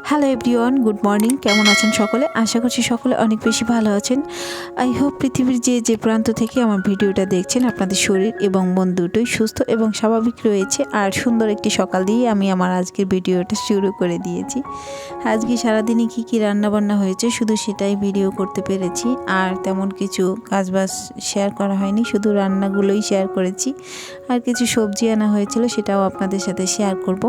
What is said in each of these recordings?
Hello everyone, good morning. কেমন আছেন সকলে? আশা করছি সকলে অনেক বেশি ভালো আছেন। আই হোপ পৃথিবীর যে প্রান্ত থেকে আমার ভিডিওটা দেখছেন আপনাদের শরীর এবং মন দুটোই সুস্থ এবং স্বাভাবিক রয়েছে। আর সুন্দর একটি সকাল দিয়ে আমি আমার আজকের ভিডিওটা শুরু করে দিয়েছি। আজকে সারাদিনে কী রান্নাবান্না হয়েছে শুধু সেটাই ভিডিও করতে পেরেছি। আর তেমন কিছু কাজবাজ শেয়ার করা হয়নি, শুধু রান্নাগুলোই শেয়ার করেছি। আর কিছু সবজি আনা হয়েছিল, সেটাও আপনাদের সাথে শেয়ার করব।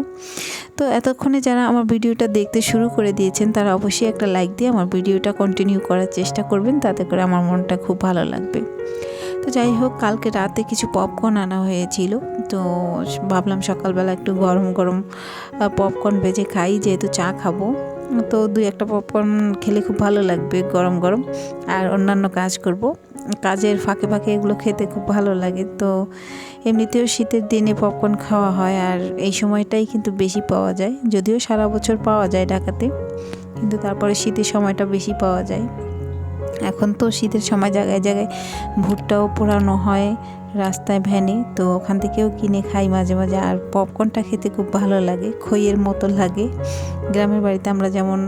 তো এতক্ষণে যারা আমার ভিডিওটা দেখতে শুরু করে দিয়েছেন তারা অবশ্যই একটা লাইক দিয়ে আমার ভিডিওটা কন্টিনিউ করার চেষ্টা করবেন, তাতে করে আমার মনটা খুব ভালো লাগবে। তো যাই হোক, কালকে রাতে কিছু পপকর্ন আনা হয়েছিল, তো ভাবলাম সকালবেলা একটু গরম গরম পপকর্ন ভেজে খাই, যেহেতু চা খাবো। তো দুই একটা পপকর্ন খেলে খুব ভালো লাগবে গরম গরম। আর অন্যান্য কাজ করব, কাজের ফাঁকে ফাঁকে এগুলো খেতে খুব ভালো লাগে। তো এমনিতেও শীতের দিনে পপকর্ন খাওয়া হয়, আর এই সময়টাই কিন্তু বেশি পাওয়া যায়। যদিও সারা বছর পাওয়া যায় ঢাকাতে, কিন্তু তারপরে শীতের সময়টা বেশি পাওয়া যায়। এখন তো শীতের সময় জায়গায় জায়গায় ভুট্টাও পোড়ানো হয় রাস্তায় ভ্যানে, তো ওখান থেকেও কিনে খাই মাঝে মাঝে। আর পপকর্নটা খেতে খুব ভালো লাগে, খইয়ের মতো লাগে। গ্রামের বাড়িতে আমরা যেমন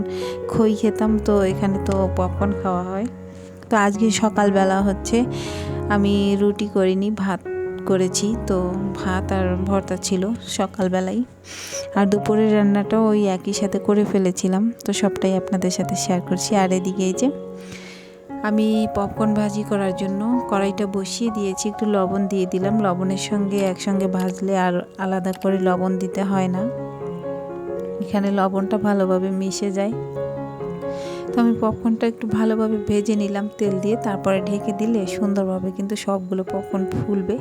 খই খেতাম, তো এখানে তো পপকর্ন খাওয়া হয়। তো আজকে সকালবেলা হচ্ছে আমি রুটি করিনি, ভাত করেছি। তো ভাত আর ভর্তা ছিল সকালবেলাই, আর দুপুরের রান্নাটাও ওই একই সাথে করে ফেলেছিলাম। তো সবটাই আপনাদের সাথে শেয়ার করছি। আর এদিকে এই যে আমি পপকর্ন ভাজি করার জন্য কড়াইটা বসিয়ে দিয়েছি, একটু লবণ দিয়ে দিলাম। লবণের সঙ্গে একসঙ্গে ভাজলে আর আলাদা করে লবণ দিতে হয় না, এখানে লবণটা ভালোভাবে মিশে যায়। তো আমি পপকর্নটা একটু ভালোভাবে ভেজে নিলাম তেল দিয়ে, তারপরে ঢেকে দিলে সুন্দরভাবে কিন্তু সবগুলো পপকর্ন ফুলবে।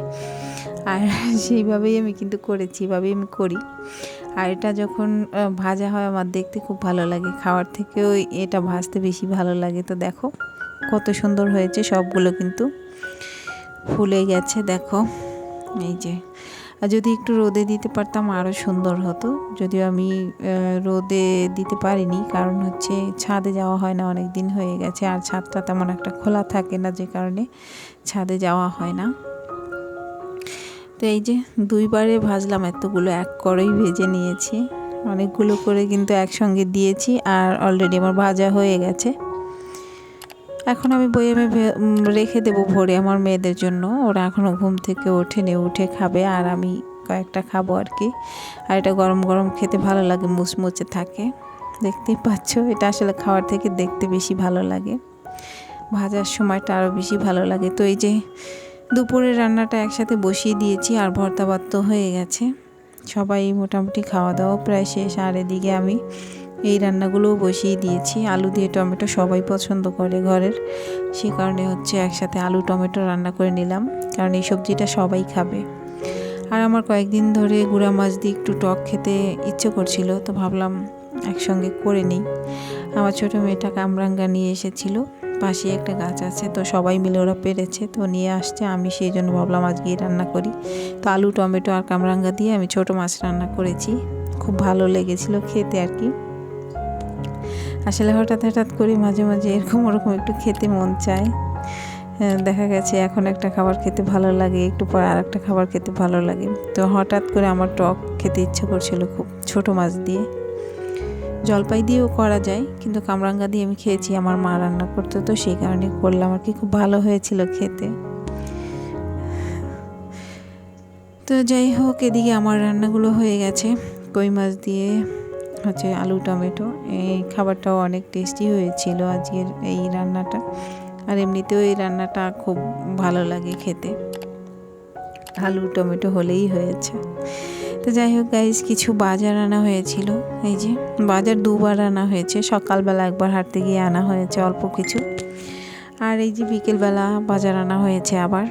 আর সেইভাবেই আমি কিন্তু করেছি, এভাবেই আমি করি। আর এটা যখন ভাজা হয় আমার দেখতে খুব ভালো লাগে, খাওয়ার থেকেও এটা ভাজতে বেশি ভালো লাগে। তো দেখো কত সুন্দর হয়েছে, সবগুলো কিন্তু ফুলে গেছে। দেখো এই যে, আর যদি একটু রোদে দিতে পারতাম আরও সুন্দর হতো। যদিও আমি রোদে দিতে পারিনি, কারণ হচ্ছে ছাদে যাওয়া হয় না, অনেক দিন হয়ে গেছে। আর ছাদটা তেমন একটা খোলা থাকে না, যে কারণে ছাদে যাওয়া হয় না। তো এই যে দুইবারে ভাজলাম, এতগুলো এক করেই ভেজে নিয়েছি। অনেকগুলো করে কিন্তু একসঙ্গে দিয়েছি, আর অলরেডি আমার ভাজা হয়ে গেছে। এখন আমি বয়ামে রেখে দেবো ভরে আমার মেয়েদের জন্য। ওরা এখনও ঘুম থেকে ওঠেনি, উঠে খাবে, আর আমি কয়েকটা খাবো আর কি। আর এটা গরম গরম খেতে ভালো লাগে, মুচমুচে থাকে। দেখতেই পাচ্ছ, এটা আসলে খাওয়ার থেকে দেখতে বেশি ভালো লাগে, ভাজার সময়টা আরও বেশি ভালো লাগে। তো এই যে দুপুরের রান্নাটা একসাথে বসিয়ে দিয়েছি, আর ভর্তা ভাত তো হয়ে গেছে। সবাই মোটামুটি খাওয়া দাওয়া প্রায় শেষ। আর এদিকে আমি এই রান্নাগুলোও বসিয়ে দিয়েছি। আলু দিয়ে টমেটো সবাই পছন্দ করে ঘরের, সে কারণে হচ্ছে একসাথে আলু টমেটো রান্না করে নিলাম, কারণ এই সবজিটা সবাই খাবে। আর আমার কয়েকদিন ধরে গুঁড়া মাছ দিয়ে একটু টক খেতে ইচ্ছে করছিল, তো ভাবলাম একসঙ্গে করে নিই। আমার ছোটো মেয়েটা কামরাঙ্গা নিয়ে এসেছিলো, পাশে একটা গাছ আছে, তো সবাই মিলে ওরা পেরেছে, তো নিয়ে আসছে। আমি সেই জন্য ভাবলাম আজকেই রান্না করি। তো আলু টমেটো আর কামরাঙ্গা দিয়ে আমি ছোটো মাছ রান্না করেছি, খুব ভালো লেগেছিলো খেতে আর কি। আসলে হঠাৎ হঠাৎ করে মাঝে মাঝে এরকম ওরকম একটু খেতে মন চায়। দেখা গেছে এখন একটা খাবার খেতে ভালো লাগে, একটু পর আর একটা খাবার খেতে ভালো লাগে। তো হঠাৎ করে আমার টক খেতে ইচ্ছে করছিল খুব, ছোটো মাছ দিয়ে। জলপাই দিয়েও করা যায়, কিন্তু কামরাঙ্গা দিয়ে আমি খেয়েছি, আমার মা রান্না করতে, তো সেই কারণে করলাম আর কি। খুব ভালো হয়েছিল খেতে। তো যাই হোক, এদিকে আমার রান্নাগুলো হয়ে গেছে। কই মাছ দিয়ে হচ্ছে আলু টমেটো, এই খাবারটাও অনেক টেস্টি হয়েছিল আজকের এই রান্নাটা। আর এমনিতেও এই রান্নাটা খুব ভালো লাগে খেতে, আলু টমেটো হলেই হয়েছে। তো যাই হোক গাইস, কিছু বাজার আনা হয়েছিল। এই যে বাজার দুবার আনা হয়েছে, সকালবেলা একবার হাঁটতে গিয়ে আনা হয়েছে অল্প কিছু, আর এই যে বিকেলবেলা বাজার আনা হয়েছে আবার।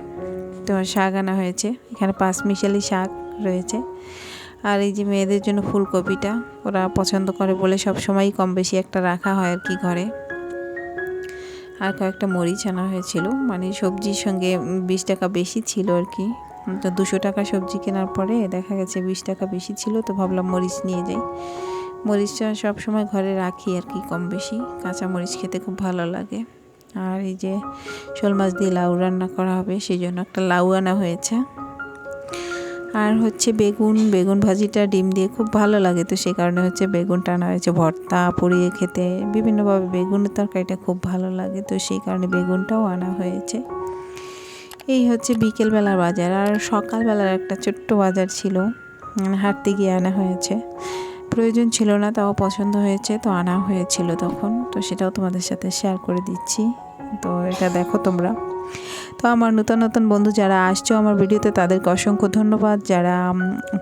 তো শাক আনা হয়েছে, এখানে পাঁচমিশালি শাক রয়েছে। আর এই যে মেয়েদের জন্য ফুলকপিটা ওরা পছন্দ করে বলে সব সময়ই কম বেশি একটা রাখা হয় আর কি ঘরে। আর কয়েকটা মরিচ আনা হয়েছিল, মানে সবজির সঙ্গে 20 টাকা বেশি ছিল আর কি। তো 200 টাকা সবজি কেনার পরে দেখা গেছে 20 টাকা বেশি ছিল, তো ভাবলাম মরিচ নিয়ে যাই। মরিচটা সব সময় ঘরে রাখি আর কি, কম বেশি কাঁচা মরিচ খেতে খুব ভালো লাগে। আর এই যে শোল মাছ দিয়ে লাউ রান্না করা হবে, সেই জন্য একটা লাউ আনা হয়েছে। আর হচ্ছে বেগুন ভাজিটা ডিম দিয়ে খুব ভালো লাগে, তো সেই কারণে হচ্ছে বেগুনটা আনা হয়েছে। ভর্তা পুড়িয়ে খেতে বিভিন্নভাবে বেগুনের তরকারিটা খুব ভালো লাগে, তো সেই কারণে বেগুনটাও আনা হয়েছে। এই হচ্ছে বিকেলবেলার বাজার। আর সকালবেলার একটা ছোট্ট বাজার ছিল, হাঁটতে গিয়ে আনা হয়েছে। প্রয়োজন ছিল না, তাও পছন্দ হয়েছে তো আনা হয়েছিল তখন, তো সেটাও তোমাদের সাথে শেয়ার করে দিচ্ছি। তো এটা দেখো তোমরা। তো আমার নতুন বন্ধু যারা আসছো আমার ভিডিওতে তাদেরকে অসংখ্য ধন্যবাদ, যারা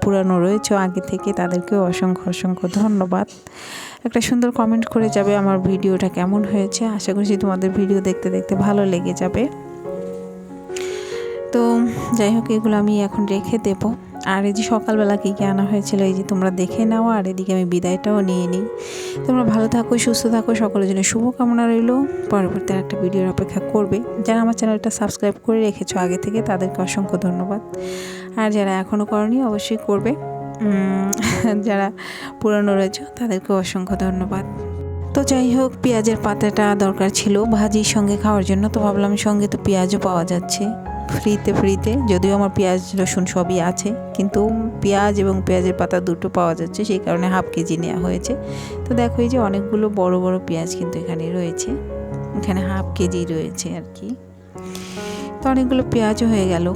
পুরানো রয়েছে আগে থেকে তাদেরকেও অসংখ্য ধন্যবাদ। একটা সুন্দর কমেন্ট করে যাবে আমার ভিডিওটা কেমন হয়েছে। আশা করছি তোমাদের ভিডিও দেখতে দেখতে ভালো লেগে যাবে। তো যাই হোক, এগুলো আমি এখন রেখে দেবো। আর এই যে সকালবেলা কী কী আনা হয়েছিল এই যে তোমরা দেখে নাও, আর এদিকে আমি বিদায়টাও নিয়ে নিই। তোমরা ভালো থাকো, সুস্থ থাকো, সকলের জন্য শুভকামনা রইল। পরবর্তী একটা ভিডিওর অপেক্ষা করবে। যারা আমার চ্যানেলটা সাবস্ক্রাইব করে রেখেছো আগে থেকে তাদেরকে অসংখ্য ধন্যবাদ, আর যারা এখনও করনি অবশ্যই করবে। যারা পুরনো রয়েছে তাদেরকে অসংখ্য ধন্যবাদ। তো যাই হোক, পেঁয়াজের পাতাটা দরকার ছিল ভাজির সঙ্গে খাওয়ার জন্য, তো ভাবলাম সঙ্গে তো পেঁয়াজও পাওয়া যাচ্ছে ফ্রিতে, যদিও আমার পেঁয়াজ রসুন সবই আছে, কিন্তু পেঁয়াজ এবং পেঁয়াজের পাতা দুটো পাওয়া যাচ্ছে, সেই কারণে হাফ কেজি নেওয়া হয়েছে। তো দেখো এই যে অনেকগুলো বড় বড় পেঁয়াজ কিন্তু এখানে রয়েছে, এখানে হাফ কেজি রয়েছে আর কি। তো অনেকগুলো পেঁয়াজও হয়ে গেল।